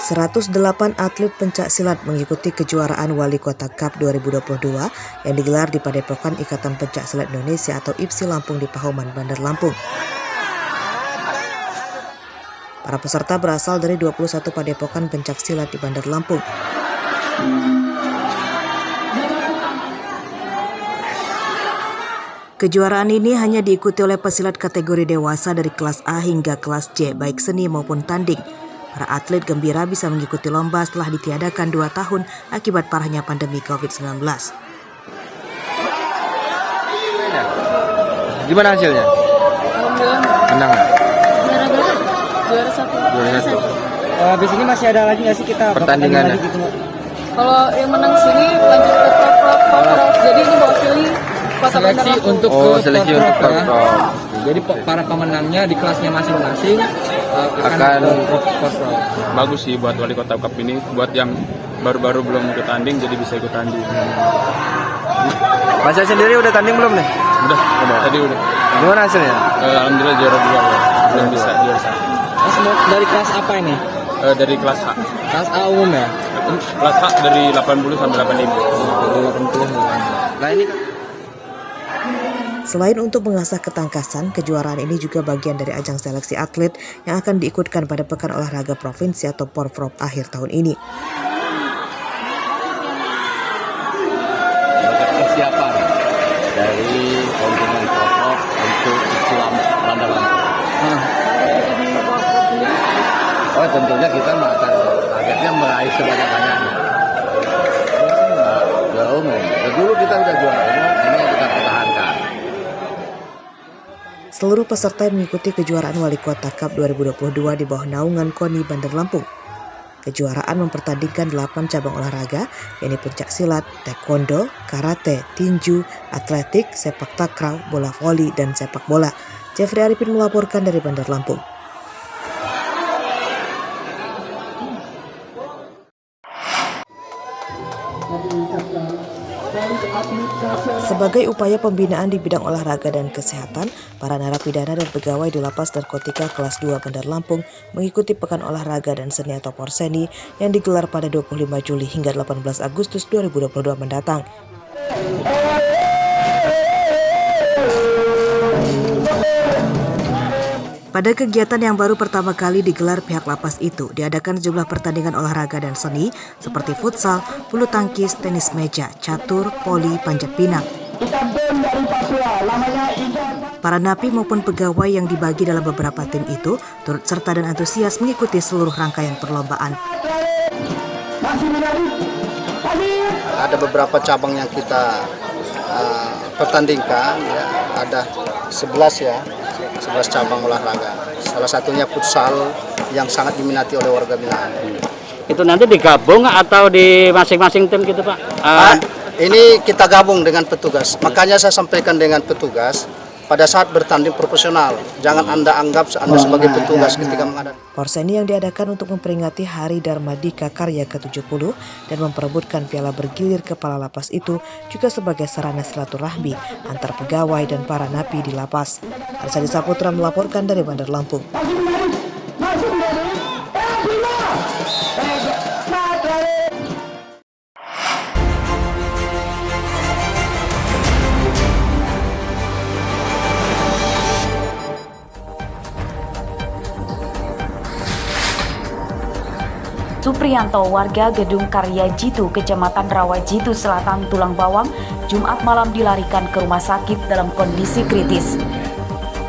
108 atlet pencak silat mengikuti kejuaraan Wali Kota Cup 2022 yang digelar di Padepokan Ikatan Pencak Silat Indonesia atau IPSI Lampung di Pahoman, Bandar Lampung. Para peserta berasal dari 21 padepokan pencak silat di Bandar Lampung. Kejuaraan ini hanya diikuti oleh pesilat kategori dewasa dari kelas A hingga kelas C, baik seni maupun tanding. Para atlet gembira bisa mengikuti lomba setelah ditiadakan 2 tahun akibat parahnya pandemi COVID-19. Gimana hasilnya? Alhamdulillah. Menang. Juara satu. Habis ini masih ada lagi nggak sih kita pertandingannya? gitu, Mbak? Kalau yang menang sini lanjut ke pro. Jadi ini mewakili Kota Bandar Seleksi Lampung. untuk seleksi untuk pro. pro. Jadi para pemenangnya di kelasnya masing-masing akan pro. Bagus sih buat Wali Kota Cup ini, buat yang baru-baru belum ikut tanding jadi bisa ikut tanding. Mas sendiri udah tanding belum nih? Udah. Tadi udah. Gimana hasilnya? Alhamdulillah juara 2 ya. Belum bisa juara 1. Mas dari kelas apa ini? Dari kelas H. Kelas A umum ya? Kelas H dari 80 sampai 85. Nah ini Selain untuk mengasah ketangkasan, kejuaraan ini juga bagian dari ajang seleksi atlet yang akan diikutkan pada Pekan Olahraga Provinsi atau Porprov akhir tahun ini. Persiapan dari kontingen Porprov untuk Islam Bandar Lampung. Oh, tentunya kita akan targetnya meraih sebanyak-banyaknya. Juara umum. Dulu kita udah juara umum, ini yang kita pertahankan. Seluruh peserta yang mengikuti kejuaraan Wali Kota Cup 2022 di bawah naungan KONI Bandar Lampung. Kejuaraan mempertandingkan 8 cabang olahraga, yakni pencak silat, taekwondo, karate, tinju, atletik, sepak takraw, bola voli, dan sepak bola. Jeffrey Arifin melaporkan dari Bandar Lampung. Sebagai upaya pembinaan di bidang olahraga dan kesehatan, para narapidana dan pegawai di Lapas Narkotika kelas 2 Bandar Lampung mengikuti Pekan Olahraga dan Seni atau Porseni yang digelar pada 25 Juli hingga 18 Agustus 2022 mendatang. Pada kegiatan yang baru pertama kali digelar pihak lapas itu, diadakan sejumlah pertandingan olahraga dan seni seperti futsal, bulu tangkis, tenis meja, catur, voli, panjat pinang. Para napi maupun pegawai yang dibagi dalam beberapa tim itu turut serta dan antusias mengikuti seluruh rangkaian perlombaan. Ada beberapa cabang yang kita pertandingkan, ya. Ada 11 cabang olahraga. Salah satunya futsal yang sangat diminati oleh warga binaan. Itu nanti digabung atau di masing-masing tim gitu, Pak? Ini kita gabung dengan petugas. Makanya saya sampaikan dengan petugas, pada saat bertanding profesional, jangan Anda anggap Anda sebagai petugas ketika menghadapi. Porseni yang diadakan untuk memperingati Hari Dharmadika Karya ke-70 dan memperebutkan piala bergilir kepala lapas itu juga sebagai sarana silaturahmi antar pegawai dan para napi di lapas. Arsadi Saputra melaporkan dari Bandar Lampung. Supriyanto, warga Gedung Karya Jitu, Kecamatan Rawajitu Selatan, Tulang Bawang, Jumat malam dilarikan ke rumah sakit dalam kondisi kritis.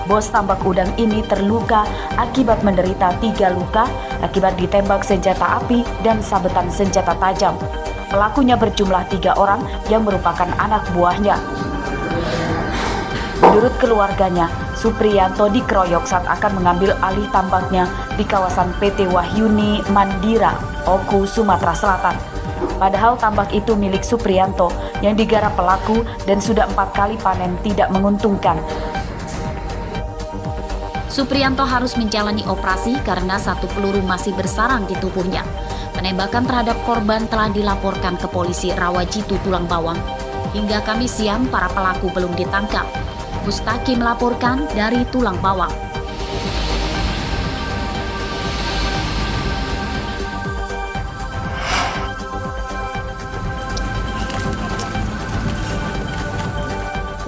Bos tambak udang ini terluka akibat menderita 3 luka akibat ditembak senjata api dan sabetan senjata tajam. Pelakunya berjumlah 3 orang yang merupakan anak buahnya. Menurut keluarganya, Supriyanto dikeroyok saat akan mengambil alih tambaknya di kawasan PT Wahyuni Mandira, Oku, Sumatera Selatan. Padahal tambak itu milik Supriyanto yang digarap pelaku dan sudah 4 kali panen tidak menguntungkan. Supriyanto harus menjalani operasi karena 1 peluru masih bersarang di tubuhnya. Penembakan terhadap korban telah dilaporkan ke polisi Rawajitu Tulang Bawang. Hingga Kamis siang, para pelaku belum ditangkap. Mustaki melaporkan dari Tulang Bawang.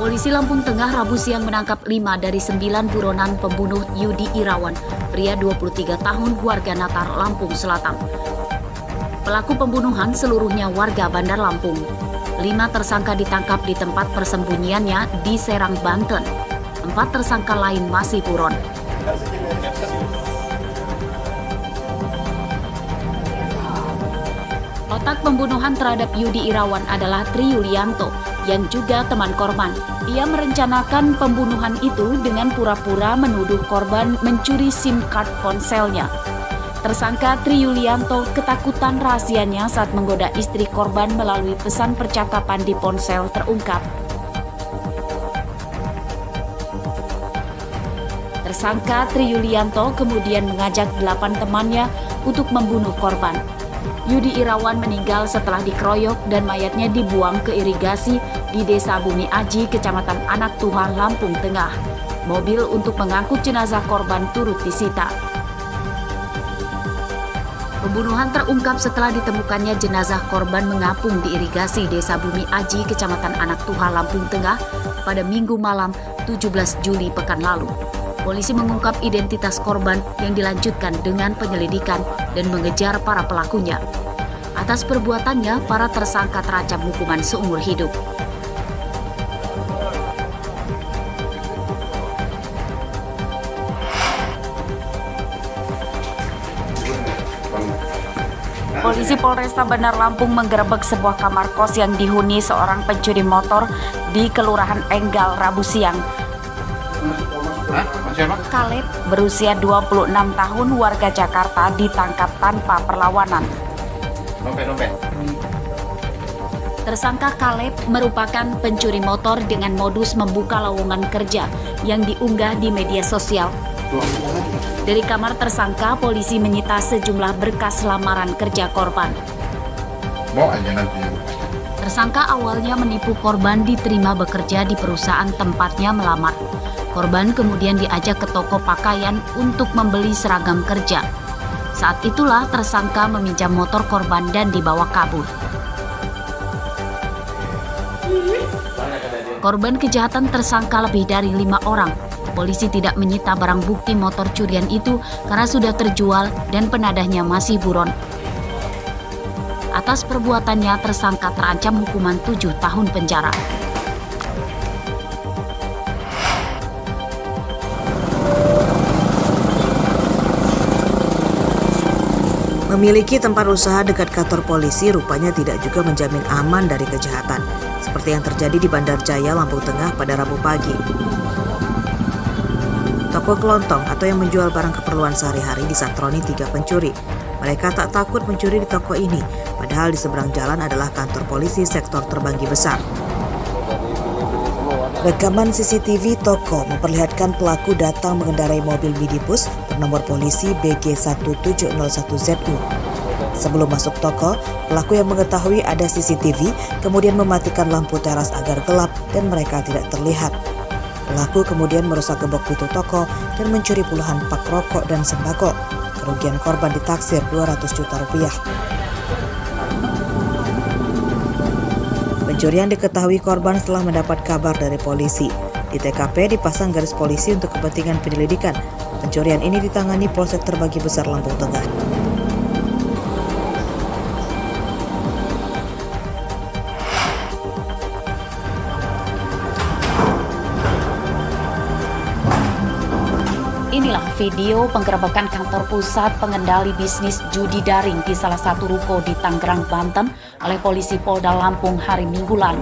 Polisi Lampung Tengah Rabu siang menangkap 5 dari 9 buronan pembunuh Yudi Irawan, pria 23 tahun warga Natar, Lampung Selatan. Pelaku pembunuhan seluruhnya warga Bandar Lampung. 5 tersangka ditangkap di tempat persembunyiannya di Serang, Banten. 4 tersangka lain masih buron. Otak pembunuhan terhadap Yudi Irawan adalah Tri Yulianto, yang juga teman korban. Ia merencanakan pembunuhan itu dengan pura-pura menuduh korban mencuri SIM card ponselnya. Tersangka Tri Yulianto ketakutan rahasianya saat menggoda istri korban melalui pesan percakapan di ponsel terungkap. Tersangka Tri Yulianto kemudian mengajak 8 temannya untuk membunuh korban. Yudi Irawan meninggal setelah dikeroyok dan mayatnya dibuang ke irigasi di Desa Bumi Aji, Kecamatan Anak Tuhan, Lampung Tengah. Mobil untuk mengangkut jenazah korban turut disita. Pembunuhan terungkap setelah ditemukannya jenazah korban mengapung di irigasi Desa Bumi Aji, Kecamatan Anak Tuhan, Lampung Tengah pada Minggu malam 17 Juli pekan lalu. Polisi mengungkap identitas korban yang dilanjutkan dengan penyelidikan dan mengejar para pelakunya. Atas perbuatannya, para tersangka terancam hukuman seumur hidup. Polisi Polresta Bandar Lampung menggerebek sebuah kamar kos yang dihuni seorang pencuri motor di Kelurahan Enggal Rabu siang. Kaleb berusia 26 tahun warga Jakarta ditangkap tanpa perlawanan. Tersangka Kaleb merupakan pencuri motor dengan modus membuka lowongan kerja yang diunggah di media sosial. Dari kamar tersangka, polisi menyita sejumlah berkas lamaran kerja korban. Tersangka awalnya menipu korban diterima bekerja di perusahaan tempatnya melamar. Korban kemudian diajak ke toko pakaian untuk membeli seragam kerja. Saat itulah tersangka meminjam motor korban dan dibawa kabur. Korban kejahatan tersangka lebih dari 5 orang. Polisi tidak menyita barang bukti motor curian itu karena sudah terjual dan penadahnya masih buron. Atas perbuatannya, tersangka terancam hukuman 7 tahun penjara. Memiliki tempat usaha dekat kantor polisi rupanya tidak juga menjamin aman dari kejahatan, seperti yang terjadi di Bandar Jaya, Lampung Tengah pada Rabu pagi. Toko kelontong atau yang menjual barang keperluan sehari-hari disantroni 3 pencuri. Mereka tak takut mencuri di toko ini, padahal di seberang jalan adalah kantor polisi sektor Terbanggi Besar. Rekaman CCTV toko memperlihatkan pelaku datang mengendarai mobil minibus bernomor polisi BG1701ZU. Sebelum masuk toko, pelaku yang mengetahui ada CCTV kemudian mematikan lampu teras agar gelap dan mereka tidak terlihat. Pelaku kemudian merusak gembok pintu toko dan mencuri puluhan pak rokok dan sembako. Kerugian korban ditaksir 200 juta rupiah. Pencurian diketahui korban setelah mendapat kabar dari polisi. Di TKP dipasang garis polisi untuk kepentingan penyelidikan. Pencurian ini ditangani Polsek Terbanggi Besar, Lampung Tengah. Inilah video penggerebekan kantor pusat pengendali bisnis judi daring di salah satu ruko di Tangerang, Banten oleh polisi Polda Lampung hari Minggu lalu.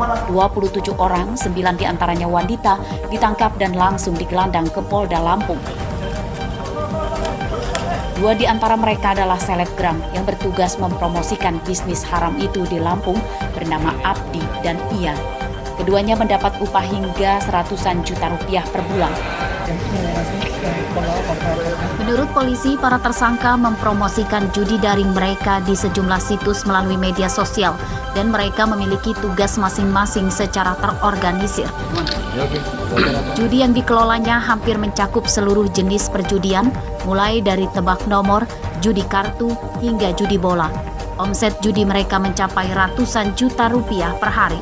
27 orang, 9 diantaranya wanita, ditangkap dan langsung digelandang ke Polda Lampung. 2 di antara mereka adalah selebgram yang bertugas mempromosikan bisnis haram itu di Lampung bernama Abdi dan Ian. Keduanya mendapat upah hingga ratusan juta rupiah per bulan. Menurut polisi, para tersangka mempromosikan judi daring mereka di sejumlah situs melalui media sosial dan mereka memiliki tugas masing-masing secara terorganisir. Judi yang dikelolanya hampir mencakup seluruh jenis perjudian, mulai dari tebak nomor, judi kartu, hingga judi bola. Omset judi mereka mencapai ratusan juta rupiah per hari.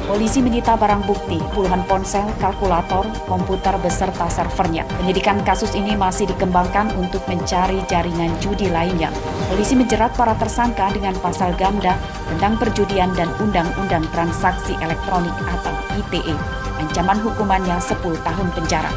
Polisi menyita barang bukti, puluhan ponsel, kalkulator, komputer beserta servernya. Penyidikan kasus ini masih dikembangkan untuk mencari jaringan judi lainnya. Polisi menjerat para tersangka dengan pasal ganda tentang perjudian dan Undang-Undang Transaksi Elektronik atau ITE. Ancaman hukumannya 10 tahun penjara.